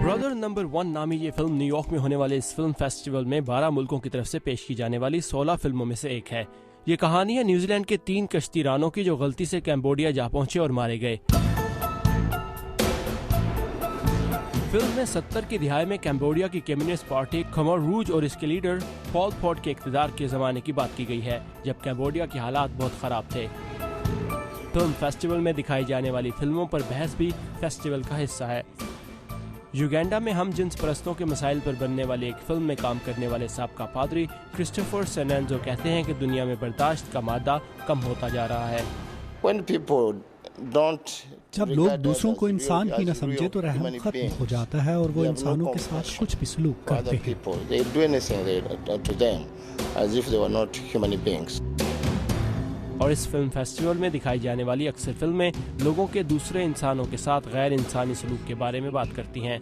Brother number 1 नामी ये film New York में होने वाले इस फिल्म फेस्टिवल में 12 मुल्कों की तरफ से पेश की जाने वाली 16 फिल्मों में से एक है। ये कहानी है न्यूजीलैंड के 3 कश्तीरानों की जो गलती से कैम्बोडिया जा पहुंचे और मारे गए। फिल्म में 70 की दिहाई में कैम्बोडिया की कम्युनिस्ट पार्टी खमर रूज और इसके लीडर पॉल पॉट के इक़्तिदार के ज़माने की बात की गई है, जब कैम्बोडिया के हालात बहुत ख़राब थे। फिल्म फेस्टिवल में दिखाई जाने वाली फिल्मों पर बहस भी फेस्टिवल का हिस्सा है। युगांडा में हम जिन्स परस्तों के मसाइल पर बनने वाली एक फिल्म में काम करने वाले साबका पादरी क्रिस्टोफर सेनेंजो कहते हैं कि दुनिया में बर्दाश्त का मादा कम होता जा रहा है। जब लोग दूसरों को इंसान ही न समझे तो रहम खत्म हो जाता है और वो इंसानों के साथ कुछ भी सलूक करते हैं। और इस फिल्म फेस्टिवल में दिखाई जाने वाली अक्सर फिल्में लोगों के दूसरे इंसानों के साथ गैर इंसानी सलूक के बारे में बात करती हैं।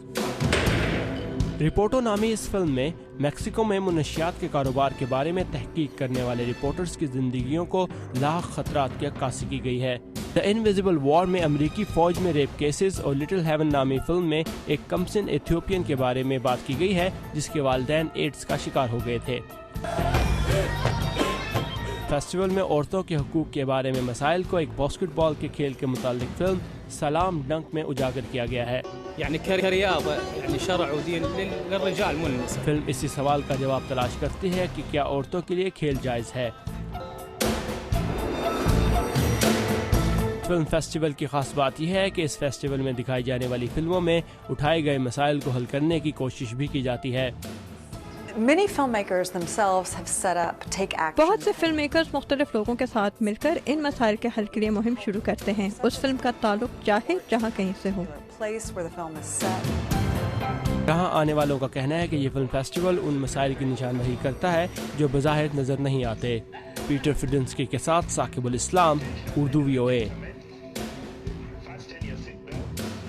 रिपोर्टो नामी इस फिल्म में मेक्सिको में मुनशियात के कारोबार के बारे में तहकीक करने वाले रिपोर्टर्स की जिंदगियों को लाख खतरात की अक्कासी की गई है। द इनविजिबल वॉर में अमेरिकी फौज में रेप केसेस और लिटिल हेवन नामी फिल्म में एक कमसिन एथियोपियन के बारे में बात की गई है जिसके वालिदैन एड्स का शिकार हो गए थे। फेस्टिवल में औरतों के हुकूक के बारे में मसाइल को एक बास्केटबॉल के खेल के मुतालिक फिल्म सलाम डंक में उजागर किया गया है। फिल्म इसी सवाल का जवाब तलाश करती है कि क्या औरतों के लिए खेल जायज़ है। फिल्म फेस्टिवल की खास बात यह है कि इस फेस्टिवल में दिखाई जाने वाली फिल्मों में उठाए गए मसाइल को हल करने की कोशिश भी की जाती है। बहुत से फिल्म मेकर्स मुख्तलिफ लोगों के साथ मिलकर इन मसाइल के हल के लिए मुहिम शुरू करते हैं। उस फिल्म का ताल्लुक चाहे जहाँ कहीं से हो। यहाँ आने वालों का कहना है कि ये फिल्म फेस्टिवल उन मसाइल की निशानदही करता है जो बज़ाहिर नजर नहीं आते। पीटर फिडेंस्की के साथ साकिबुल इस्लाम, उर्दू VOA।